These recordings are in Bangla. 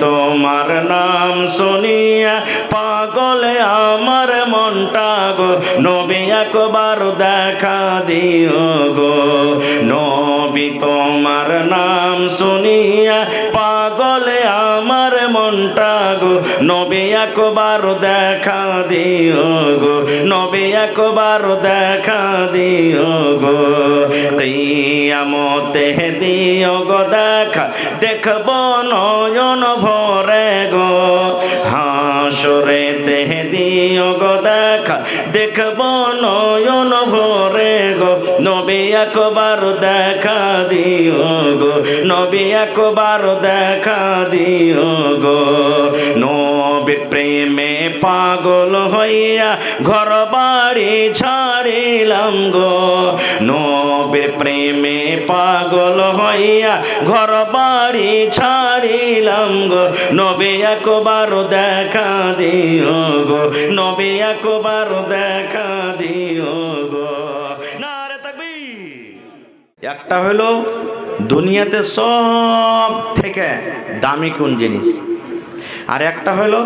তোমার নাম শুনিয়া পাগলে আমার মনটা গো, নবী একবার দেখা দিও গো। নবী তোমার নাম শুনিয়া পাগলে আমার মনটা গো, নবী একবার দেখা দিও গো, নবী একবার দেখা দিও গো। কিয়ামতে দিও গো দেখা, দেখব নয়ন ভরে গো। হাসরেতে দিও গো দেখা, দেখব নয়ন ভরে গো। নবী একবার দেখা দিও গো, নবী একবার দেখা দিও গো। নবীর প্রেমে পাগল হইয়া ঘর বাড়ি ছাড়িলাম গো, নবীর প্রেমে পাগল হইয়া ঘর বাড়ি ছাড়িলাম গো। নবী একবার দেখা দিও গো, নবী একবার দেখা দিও গো। নারে তাকবীর। একটা হলো দুনিয়াতে সব থেকে দামি কোন জিনিস, আর একটা হলো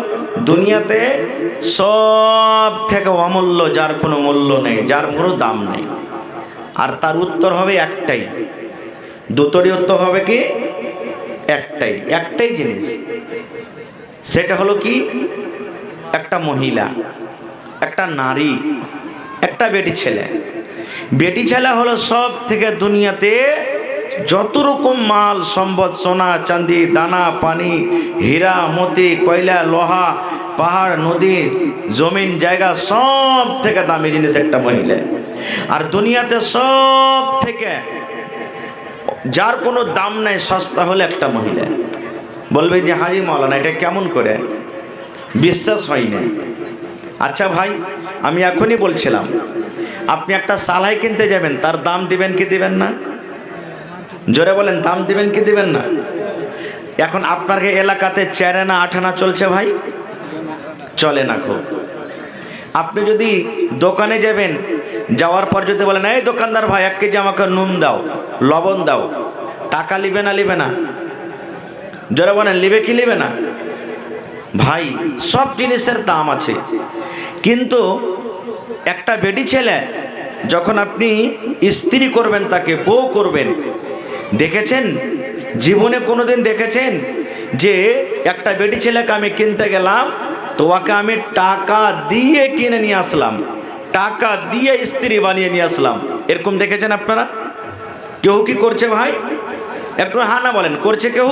দুনিয়াতে সব থেকে অমূল্য, যার কোনো মূল্য নেই, যার কোনো দাম নেই। আর তার উত্তর হবে একটাই, দুটোরই উত্তর হবে কি একটাই, একটাই জিনিস। সেটা হলো কি, একটা মহিলা, একটা নারী, একটা বেটি ছেলে। বেটি ছেলে হলো সব থেকে দুনিয়াতে যত রকম মাল সম্পদ, সোনা চাঁদি, দানা পানি, হীরা মতি, কয়লা লোহা, পাহাড় নদী, জমিন জায়গা, সব থেকে দামি জিনিস একটা মহিলা। আর দুনিয়াতে সব থেকে যার কোনো দাম নাই, সস্তা হলে একটা মহিলা। বলবে যে হাজি মাওলানা এটা কেমন করে, বিশ্বাস হয় না। আচ্ছা ভাই, আমি এখনই বলছিলাম, আপনি একটা সালাই কিনতে যাবেন, তার দাম দিবেন কি দিবেন না? জোরে বলেন, দাম দিবেন কি দিবেন না? এখন আপনার এলাকাতে 4 আনা 8 আনা চলছে ভাই, চলে না খুব। আপনি যদি দোকানে যাবেন, যাওয়ার পর যদি বলেন এই দোকানদার ভাই 1 কেজি আমাকে নুন দাও, লবণ দাও, টাকা লিবে না লিবে না? জোরে বলেন, লিবে কি লিবে না? ভাই সব জিনিসের দাম আছে, কিন্তু একটা বেটি ছেলে যখন আপনি স্ত্রী করবেন, তাকে বউ করবেন, দেখেছেন জীবনে কোনোদিন দেখেছেন যে একটা বেটি ছেলেকে আমি কিনতে গেলাম, তো ওকে আমি টাকা দিয়ে কিনে নিয়ে আসলাম, টাকা দিয়ে স্ত্রী বানিয়ে নিয়ে আসলাম? এরকম দেখেছেন আপনারা? কেউ কি করছে ভাই? একটু হ্যাঁ না বলেন, করছে কেউ?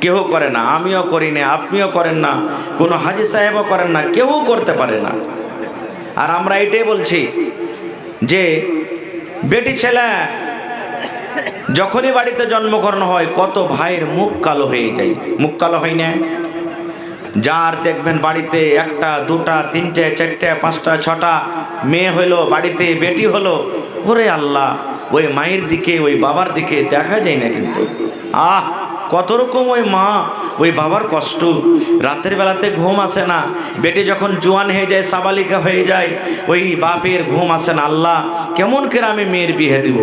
কেউ করে না, আমিও করি না, আপনিও করেন না, কোনো হাজি সাহেবও করেন না, কেউ করতে পারে না। আর আমরা এটাই বলছি যে বেটি ছেলে যখনই বাড়িতে জন্মগ্রহণ হয়, কত ভাইয়ের মুখ কালো হয়ে যায়। মুখ কালো হয় না? যার দেখবেন বাড়িতে 1টা 2টা 3টে 4টে 5টা 6টা মেয়ে হলো, বাড়িতে বেটি হলো, ওরে আল্লাহ, ওই মায়ের দিকে ওই বাবার দিকে দেখা যায় না। কিন্তু কত রকম ওই মা ওই বাবার কষ্ট, রাতের বেলাতে ঘুম আসে না। বেটি যখন জোয়ান হয়ে যায়, সাবালিকা হয়ে যায়, ওই বাপের ঘুম আসে না। আল্লাহ কেমন করে আমি মেয়ের বিয়ে দিব,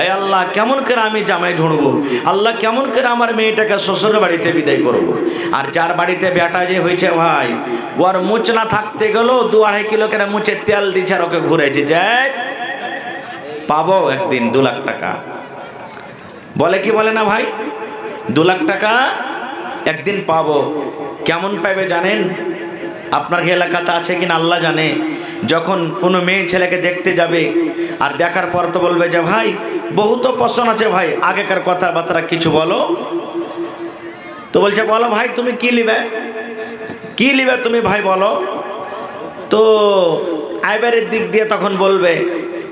এই আল্লাহ কেমন করে আমি জামাই ঢুঁড়বো, আল্লাহ কেমন করে আমার মেয়েটাকে শ্বশুর বাড়িতে বিদায় করব। আর যার বাড়িতে বেটা যে হয়েছে ভাই, ওর মুচ না থাকতে গেলেও 2-2.5 কিলো করে মুচে তেল দিচ্ছে, আর ওকে ঘুরেছে, যায় পাবো একদিন 2 লাখ টাকা। বলে কি বলে না ভাই? 2 লাখ টাকা একদিন পাবো। কেমন পাবে জানেন? আপনার এলাকাতে আছে কিনা আল্লাহ জানে। যখন কোনো মেয়ে ছেলেকে দেখতে যাবে, আর দেখার পর তো বলবে যে ভাই বহু তো পছন্দ আছে ভাই, আগেকার কথাবার্তা কিছু বলো। তো বলছে বলো ভাই তুমি কি লিবে, কি লিবে তুমি ভাই বলো। তো আইবারের দিক দিয়ে তখন বলবে,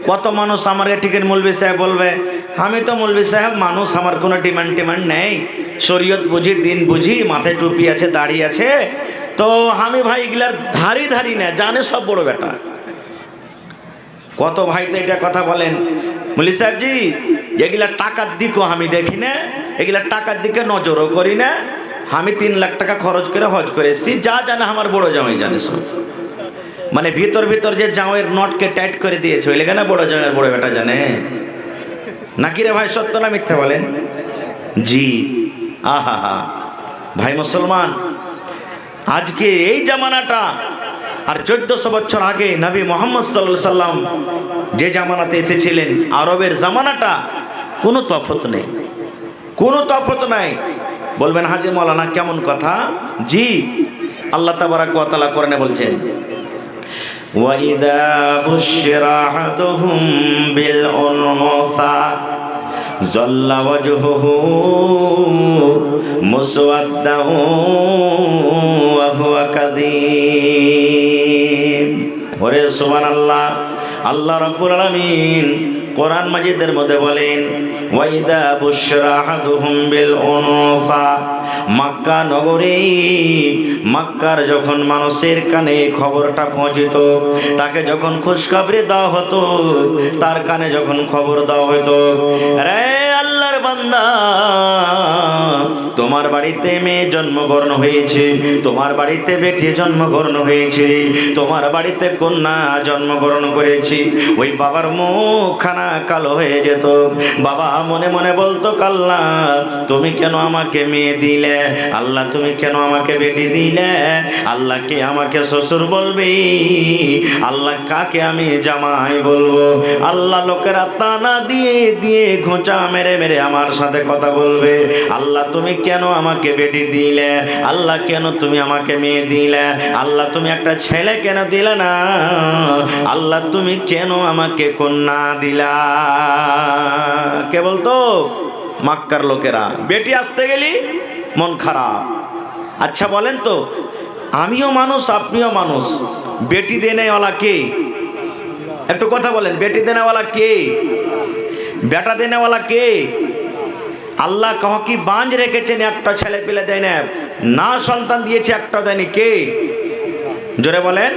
কত মানুষ আমার টিকিট, মৌলভী সাহেব বলবে আমি তো মৌলভী সাহেব মানুষ, আমার কোনো ডিমান্ড নেই, শরীয়ত বুঝি, দিন বুঝি, মাথায় টুপি আছে, দাড়ি আছে, তো আমি ভাই এগুলার ধারি না, জানে সব বড় বেটা। কত ভাই তো এটা কথা বলেন, মৌলভী সাহেবজি এগুলা টাকার দিকও আমি দেখি না, এগুলা টাকার দিকে নজরও করি না, আমি 3 লাখ টাকা খরচ করে হজ করে এসেছি, যা জানে আমার বড় জামাই জানে সব। মানে ভিতর যে জামাইয়ের নটকে টাইট করে দিয়েছে, ওই লেগে না বড় জামাইয়ের বড় বেটা জানে নাকি রে ভাই? সত্য না মিথ্যা বলেন? জি। আহা হা, ভাই মুসলমান, আজকে এই জামানাটা আর 1400 বছর আগে নবী মুহাম্মদ সাল্লাল্লাহু আলাইহি সাল্লাম যে জামানাতে এসেছিলেন, আরবের জামানাটা কোনো তফাৎ নেই, কোনো তফাৎ নাই। বলবেন হাজী মাওলানা কেমন কথা? জি, আল্লাহ তাবারাক ওয়া তাআলা কোরআনে বলছেন, وَإِذَا بُشِّرَ أَحَدُهُم بِالْأُنثَىٰ ظَلَّ وَجْهُهُ مُسْوَدًّا وَهُوَ كَظِيمٌ। ওরে সুবহানাল্লাহ, আল্লাহ রাব্বুল আলামিন কোরআন মাজিদের মধ্যে বলেন, ওয়াইদা বুশরা আহাদুহুম বিল উনসা, মক্কা নগরী, মক্কার যখন মানুষের কানে খবরটা পৌঁছিত, তাকে যখন খুশখবরি দেওয়া হতো, তার কানে যখন খবর দেওয়া হতো, রে আল্লাহর বান্দা, তোমার বাড়িতে মেয়ে জন্মগ্রহণ হয়েছে, তোমার বাড়িতে বেটি জন্মগ্রহণ হয়েছে, তোমার বাড়িতে কন্যা জন্মগ্রহণ করেছি, ওই বাবার মুখখানা কালো হয়ে যেত। বাবা মনে মনে বলতো, আল্লাহ তুমি কেন আমাকে মেয়ে দিলে, আল্লাহ তুমি কেন আমাকে বেটি দিলে, আল্লাহ কে আমাকে শ্বশুর বলবি, আল্লাহ কাকে আমি জামাই বলবো, আল্লাহ লোকেরা তানা দিয়ে দিয়ে ঘোঁচা মেরে মেরে আমার সাথে কথা বলবে, আল্লাহ তুমি কেন আমাকে বেটি দিলে, আল্লাহ কেন তুমি আমাকে মেয়ে দিলে, আল্লাহ তুমি একটা ছেলে কেন দিলে না, আল্লাহ তুমি কেন আমাকে কন্যা দিলা। কে বলতো? মক্কার লোকেরা। বেটি আসতে গেলি মন খারাপ। আচ্ছা বলেন তো, আমিও মানুষ আপনিও মানুষ, বেটি দেনেওয়ালা কে? একটু কথা বলেন, বেটি দেনেওয়ালা কে? বেটা দেনেওয়ালা কে? আল্লাহ কহ কি বাঁধ রেখেছেন, একটা ছেলে পেলে দেয় না, না সন্তান দিয়েছে একটা দেয়নি, কে? জোরে বলেন।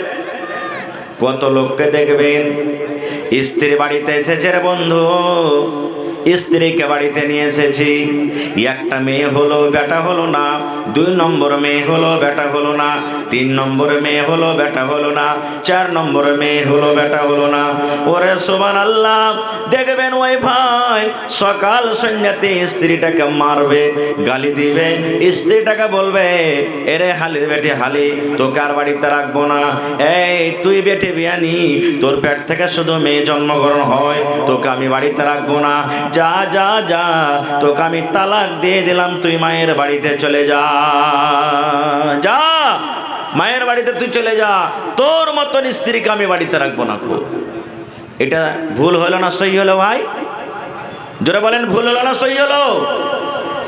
কত লোককে দেখবেন স্ত্রী বাড়িতে এসেছে রে বন্ধু, স্ত্রীকে বাড়িতে নিয়ে এসেছি, একটা মেয়ে হলো বেটা হলো না, 2 নম্বর মেয়ে হলো বেটা হলো না, 3 নম্বর মেয়ে হলো বেটা হলো না, 4 নম্বর মেয়ে হলো বেটা হলো না। ওরে সুবহানাল্লাহ, দেখবেন ওই ভাই সকাল সন্ধ্যাতে স্ত্রীটাকে মারবে, গালি দিবে, স্ত্রীটাকে বলবে, এরে হালির বেটি হালি, তোকে আর বাড়িতে রাখবো না, এই তুই বেটি বিয়ানি, তোর পেট থেকে শুধু মেয়ে জন্মগ্রহণ হয়, তোকে আমি বাড়িতে রাখবো না, যা যা যা, তোকে আমি তালাক দিয়ে দিলাম, তুই মায়ের বাড়িতে চলে যা, যা মায়ের বাড়িতে তুই চলে যা, তোর মতন স্ত্রীকে আমি বাড়িতে রাখবো না। এটা ভুল হলো না সহি হলো ভাই? জোরে বলেন, ভুল হলো না সহি হলো?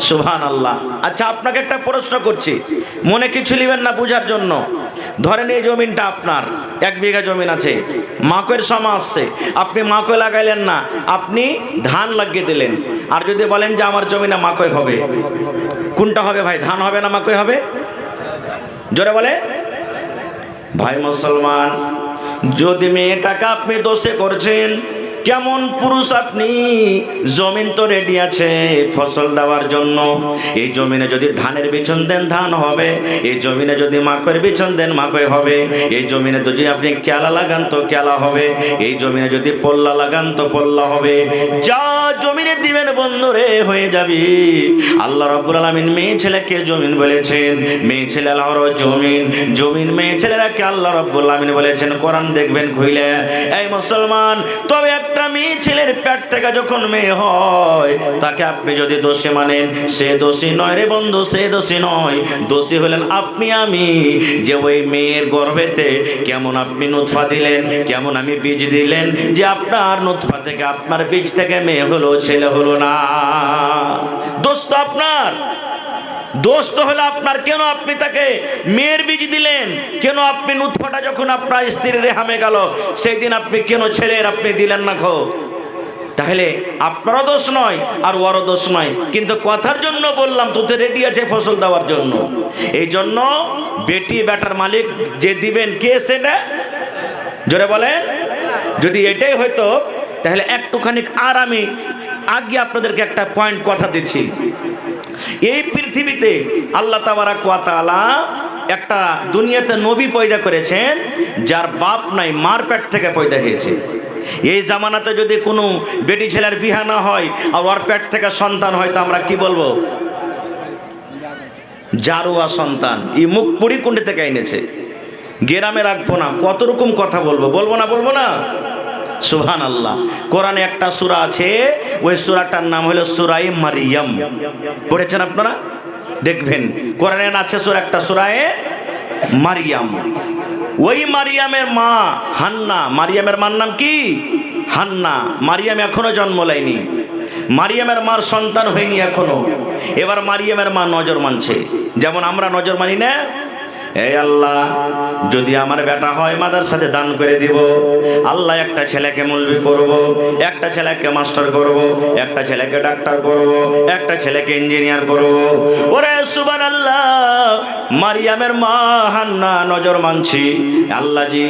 সুবহানাল্লাহ। আচ্ছা আপনাকে একটা প্রশ্ন করছি, মনে কিছু নেবেন না, বুঝার জন্য। ধরেন এই জমিনটা আপনার, 1 বিঘা জমিন আছে, মাকইয়ের সময় আসছে, আপনি মাকই লাগাইলেন না, আপনি ধান লাগিয়ে দিলেন। আর যদি বলেন যে আমার জমিনে মাকই হবে, কোনটা হবে ভাই? ধান হবে না মাকই হবে? জোরে বলে ভাই মুসলমান, যদি মেয়েটাকে আপনি দোষে করছেন, কেমন পুরুষ আপনি? জমিন তো রেডি আছে ফসল দেওয়ার জন্য, এই জমিনে যদি ধানের বিছন দেন ধান হবে, এই জমিনে যদি মাকইয়ের বিছন দেন মাকই হবে, এই জমিনে যদি আপনি কেলা লাগান তো কেলা হবে, এই জমিনে যদি পল্লা লাগান তো পল্লা হবে, যা জমিনে দিবেন বন্ধুরে হয়ে যাবে। আল্লাহ রাব্বুল আলামিন মেয়ে ছেলেকে জমিন বলেছেন, মেয়ে ছেলে আল্লাহর জমিন, জমিন মেয়ে ছেলেরাকে আল্লাহ রাব্বুল আলামিন বলেছেন। কোরআন দেখবেন খুইলে। এই মুসলমান, তবে একটা মেয়ে ছেলের পেট থেকে যখন মেয়ে হয়, তাকে আপনি যদি দোষী মানেন, সে দোষী নয় রে বন্ধু, সে দোষী নয়। দোষী হলেন আপনি আমি, যে ওই মেয়ের গর্ভেতে কেমন আপনি নুতফা দিলেন, কেমন আমি বীজ দিলেন, যে আপনার নুতফা থেকে আপনার বীজ থেকে মেয়ে হলো, ছেলে হলো না। দোষ তো আপনার, দোষ তো হলো আপনার। কেন আপনি তাকে মেয়ের বীজ দিলেন? কেন আপনি নুতফাটা যখন আপনার স্ত্রীর রেহামে গেল, সেই দিন আপনি কেন ছেলের আপনি দিলেন না? তাহলে আপনারও দোষ নয় আর ওরও দোষ নয়, কিন্তু কথার জন্য বললাম, তোতে রেডি আছে ফসল দেওয়ার জন্য। এই জন্য বেটি বেটার মালিক যে দিবেন কে, সেটা জোরে বলেন। যদি এটাই হয়তো, তাহলে একটুখানি আর আমি আগে আপনাদেরকে একটা পয়েন্ট কথা দিচ্ছি। এই পৃথিবীতে আল্লাহ তাবারাক ওয়া তাআলা একটা দুনিয়াতে নবী পয়দা করেছেন, যার বাপ নাই, মার পেট থেকে পয়দা হয়েছে। এই জামানাতে যদি কোনো বেটি ছেলের বিয়ে না হয় আর ওর পেট থেকে সন্তান হয়, তো আমরা কি বলবো? জারুয়া সন্তান, এই মুখ পুরি কুণ্ডি থেকে এনেছে, গ্রামে রাখবো না। কত রকম কথা বলবো, বলবো না সুবহানাল্লাহ। কোরআনে একটা সূরা আছে, ওই সূরাটার নাম হলো সূরায়ে মারইয়াম। পড়েছেন আপনারা? দেখবেন কোরআনে আছে একটা সূরায়ে মারইয়াম। ওই মারিয়ামের মা হান্না, মারিয়ামের মার নাম কি? হান্না। মারিয়াম এখনো জন্ম নেয়নি, মারিয়ামের মার সন্তান হয়নি এখনো। এবার মারিয়ামের মা নজর মানছে, যেমন আমরা নজর মানি না। এই আল্লাহ, যদি আমার বেটা হয় মাদ্রাসাতে দান করে দিব। আল্লাহ, একটা ছেলেকে মৌলবি করব, একটা ছেলেকে মাস্টার করব, একটা ছেলেকে ডাক্তার করব, একটা ছেলেকে ইঞ্জিনিয়ার করব। ওরে সুবহানাল্লাহ, মারিয়ামের মা হান্না নজর মানছি। আল্লাহ জি,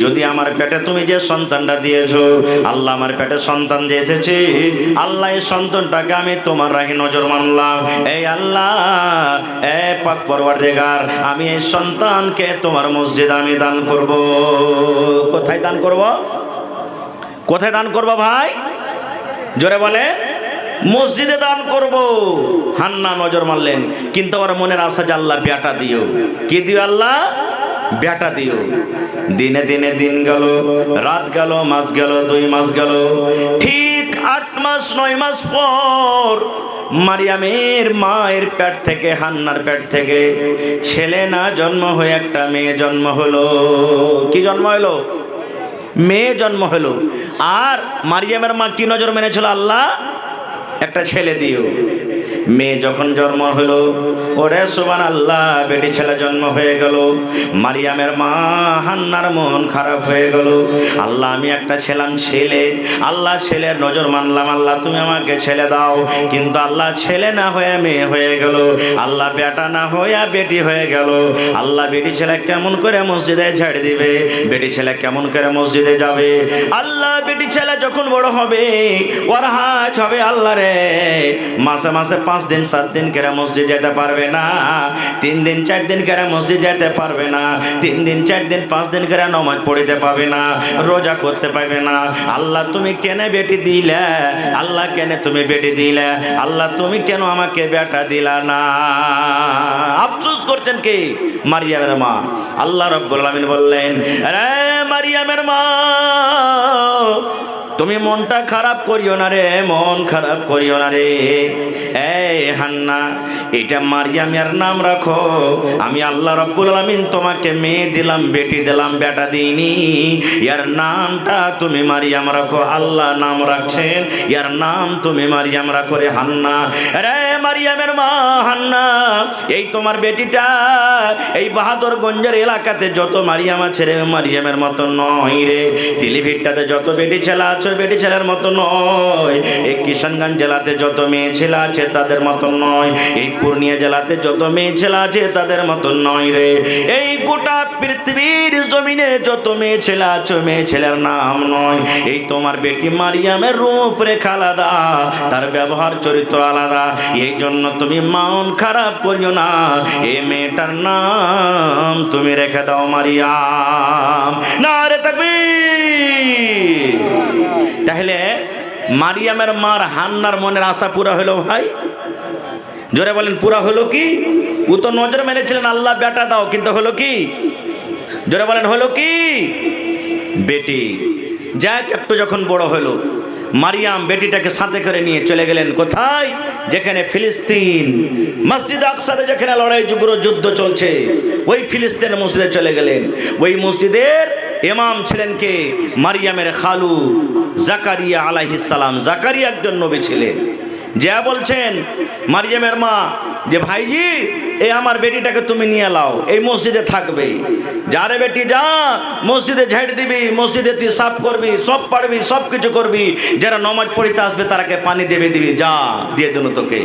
যদি আমার পেটে তুমি যে সন্তানটা দিয়েছো, আল্লাহ আমার পেটে সন্তান যে এসেছে, আল্লাহ এই সন্তানটাকে আমি তোমার রাহে নজর মানলাম। এই আল্লাহ, এ পাক পরওয়ারদিগার, আমি এই সন্তানকে তোমার মসজিদে আমি দান করব। কোথায় দান করব? কোথায় দান করব ভাই? জোরে বলে। মসজিদে দান করব। হান্না নজর মারলেন, কিন্তু আমার মনের আশা যে আল্লাহ বেটা দিও। কি দিও আল্লাহ? বেটা দিও। দিনে দিনে দিন গেল, রাত গেল, মাস গেল, 2 মাস গেল। ঠিক 8 মাস 9 মাস পর মারিয়ামের মায়ের পেট থেকে, হান্নার পেট থেকে ছেলে না জন্ম হয়ে একটা মেয়ে জন্ম হলো। কি জন্ম হলো? মেয়ে জন্ম হলো। আর মারিয়ামের মা কি নজর মেনেছিল? আল্লাহ একটা ছেলে দিও। মেয়ে যখন জন্ম হলো, ওরে সুবহানাল্লাহ, বেটি ছেলে জন্ম হয়ে গেল। মারিয়ামের মা হান্নার মন খারাপ হয়ে গেল। আল্লাহ, আমি একটা ছিলাম ছেলে, আল্লাহ ছেলের নজর মানলাম, আল্লাহ তুমি আমাকে ছেলে দাও। কিন্তু আল্লাহ ছেলে না হয়ে মেয়ে হয়ে গেল, আল্লাহ বেটা না হয়ে বেটি হয়ে গেল। আল্লাহ, বেটি ছেলে কেমন করে মসজিদে ছেড়ে দিবে? বেটি ছেলে কেমন করে মসজিদে যাবে? আল্লাহ, বেটি ছেলে যখন বড় হবে, ওর হাজ হবে আল্লাহ রে, মাসে মাসে 5 দিন 7 দিন করে মসজিদ যেতে পারবে না, 3 দিন 4 দিন করে মসজিদ যেতে পারবে না, 3 দিন 4 দিন 5 দিন করে নামাজ পড়তে পারবে না, রোজা করতে পারবে না। আল্লাহ, তুমি কেন বেটি দিলে? আল্লাহ, কেন তুমি বেটি দিলে? আল্লাহ, তুমি কেন আমাকে বেটা দিলা না? আফসোস করছেন কে? মারিয়ামের মা। আল্লাহ রাব্বুল আলামিন বললেন, রে মারিয়ামের মা, তুমি মনটা খারাপ করিও না রে, মন খারাপ করিও না রে। এই হান্না, এটা মারিয়ামের নাম রাখো। আমি আল্লাহ রাব্বুল আলামিন তোমাকে মেয়ে দিলাম, বেটি দিলাম, বেটা দিইনি। এর নামটা তুমি মারিয়াম রাখো। আল্লাহ নাম রাখছেন, এর নাম তুমি মারিয়াম রাখো রে হান্না। রে মারিয়ামের মা হান্না, এই তোমার বেটিটা এই বাহাদুরগঞ্জের এলাকাতে যত মারিয়াম আছে রে, মারিয়ামের মতো নয় রে। তিলিভিটটাতে যত বেটি ছেলে আছে, বেটি ছেলের মতো নয়। এই কিষানগঞ্জ জেলাতে যত মেয়ে ছেলে আছে তাদের মতো নয়। এই পূর্ণিয়া জেলাতে যত মেয়ে ছেলে আছে তাদের মতো নয় রে। এই গোটা পৃথিবীর জমিনে যত মেয়ে ছেলে আছে, মেয়ে ছেলের নাম নয়। এই তোমার বেটি মারিয়ামের রূপরেখা আলাদা, তার ব্যবহার চরিত্র আলাদা। এই জন্য তুমি মন খারাপ করিও না, এই মেয়েটার নাম তুমি রেখে দাও মারিয়াম। নারে তাকবীর। তাহলে মারিয়ামের মার হান্নার মনের আশা পুরা হলো ভাই? জোরে বলেন, পুরা হলো কি? ও তো নজর মেনেছিলেন আল্লাহ বেটা দাও, কিন্তু হলো কি? জোরে বলেন, হলো কি? বেটি। যাক, একটু যখন বড় হলো, মারিয়াম বেটিটাকে সাথে করে নিয়ে চলে গেলেন কোথায়? যেখানে ফিলিস্তিন, মসজিদ আকসাতে যেখানে লড়াই যুদ্ধ চলছে, ওই ফিলিস্তিন মসজিদে চলে গেলেন। ওই মসজিদের ইমাম ছিলেন কে? মারিয়ামের খালু জাকারিয়া আলাইহিস সালাম। জাকারিয়া একজন নবী ছিলেন। যা বলছেন মারিয়ামের মা যে, ভাইজি, এই আমার বেটিটাকে তুমি নিয়ে লাও, এই মসজিদে থাকবে। যারে বেটি যা, মসজিদে ঝাড় দিবি, মসজিদে তুই সাফ করবি, সব পারবি, সব কিছু করবি। যারা নমাজ পড়িতে আসবে তারাকে পানি দেবে দিবি, যা দিয়ে দিল তোকে।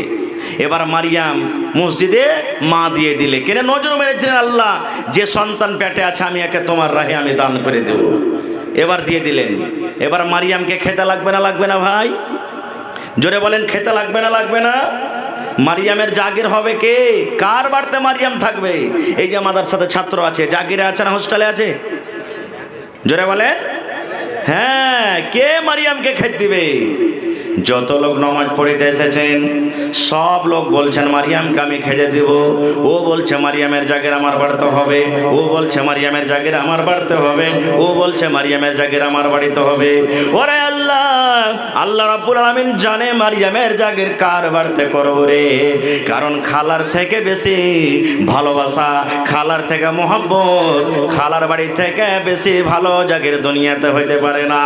এবার মারিয়াম মসজিদে মা দিয়ে দিলে। কেন? নজর মেরেছিলেন আল্লাহ, যে সন্তান পেটে আছে আমি একে তোমার রাহে আমি দান করে দেব। এবার দিয়ে দিলেন। এবার মারিয়ামকে খেতে লাগবে না, লাগবে না ভাই? জোরে বলেন, খেতে লাগবে না, লাগবে না? মারিয়ামের জাগির হবে কে? কার বাড়িতে মারিয়াম থাকবে? এই যে মাদ্রাসাতে ছাত্র আছে, জাগিরে আছে না হোস্টেলে আছে? জোরে বলেন। হ্যাঁ, কে মারিয়ামকে খেতে দিবে? যত লোক নামাজ পড়িতে এসেছেন সব লোক বলছেন মারিয়ামকে আমি খেজে দিব। ও বলছে মারিয়ামের জাগির আমার বাড়তে হবে, ও বলছে মারিয়ামের জাগির আমার বাড়তে হবে, ও বলছে মারিয়ামের জাগির আমার বাড়িতে হবে। ওরে আল্লাহ, আল্লাহ রাব্বুল আলামিন জানে মারিয়ামের জাগির কার বাড়তে করব রে। কারণ খালার থেকে বেশি ভালোবাসা, খালার থেকে মহব্বত, খালার বাড়ি থেকে বেশি ভালো জাগির দুনিয়াতে হইতে পারে না।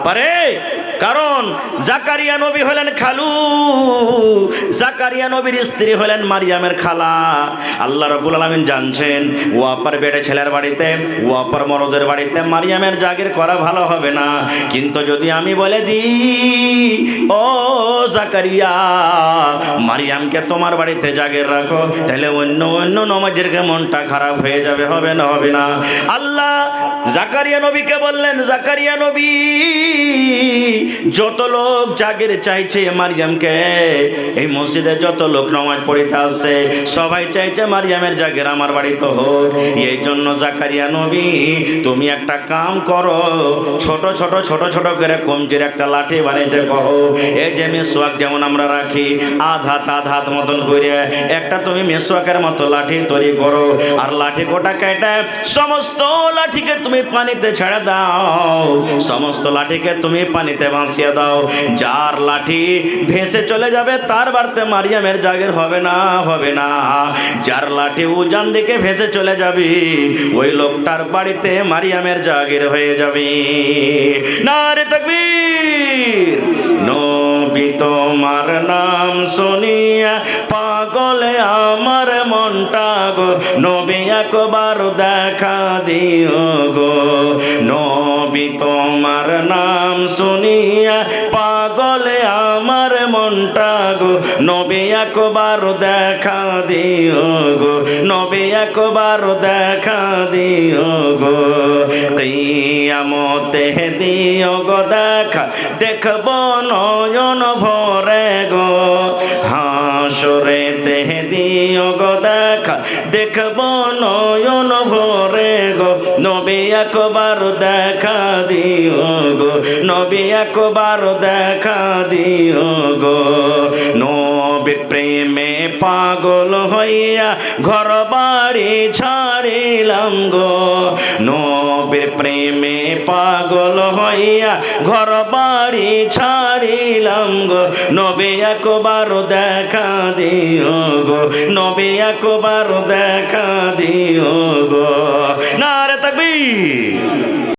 পারে? কারণ জাকারিয়া নবী হলেন খালু, জাকারিয়া নবীর স্ত্রী হলেন মারিয়ামের খালা। আল্লাহ রাব্বুল আলামিন জানছেন ওয়াপার বেটে ছেলের বাড়িতে, ওয়াপার মরদের বাড়িতে মারিয়ামের জাগির করা ভালো হবে না। কিন্তু যদি আমি বলে দিই ও জাকারিয়া মারিয়ামকে তোমার বাড়িতে জাগির রাখো, তাহলে অন্য অন্য নমাজেরকে মনটা খারাপ হয়ে যাবে, হবে না? হবে না? আল্লাহ জাকারিয়া নবীকে বললেন, জাকারিয়া নবী যত লোক জাগির চাইছে মারিয়ামকে, এই মসজিদে যত লোক নামাজ পড়িতে আসছে সবাই চাইছে মারিয়ামের জাগির আমার বাড়িতে হোক। এই জন্য জাকারিয়া নবী তুমি একটা কাম করো, ছোট ছোট ছোট ছোট করে কঞ্চির একটা লাঠি বানাইতে কহো। এই যে মেসওয়াক যেমন আমরা রাখি আধ হাত মতন করে একটা তুমি মেসওয়াকের মতো লাঠি তৈরি করো, আর লাঠি কোটা কেটে সমস্ত লাঠিকে তুমি পানিতে ছেড়ে দাও, সমস্ত লাঠিকে তুমি পানিতে ভাসিয়ে দাও। যার লাঠি ভেসে চলে যাবে তার বাড়িতে মারিয়ামের জাগির হবে না, হবে না। যার লাঠি উজান দিকে ভেসে চলে যাবে ওই লোকটার বাড়িতে মারিয়ামের জাগির হয়ে যাবে। নারে তাকবীর। নবী তোমার নাম শুনিয়া পাগলে আমার মনটা গো, নবী একবার দেখা দিও গো। নবী তোমার নাম শুনিয়া পাগলে আমার মনটা গো, নবী একবার দেখা দিও গো, নবী একবার দেখা দিও গো। কিয়ামতে দিও গো দেখা, দেখব নয়ন ভরে গো। হাসরেতে দিও গো দেখা, দেখব নয়ন ভরে গো। নবী একবার দেখা দিও গো, নবী একবার দেখা দিও গো। নবীর প্রেমে পাগল হইয়া ঘর বাড়ি ছাড়িলাম গো, নবীর প্রেমে পাগল হইয়া ঘর বাড়ি ছাড়িলাম গো। নবী একবার দেখা দিও গো, নবী একবার দেখা দিও গো। নারে তাকবীর।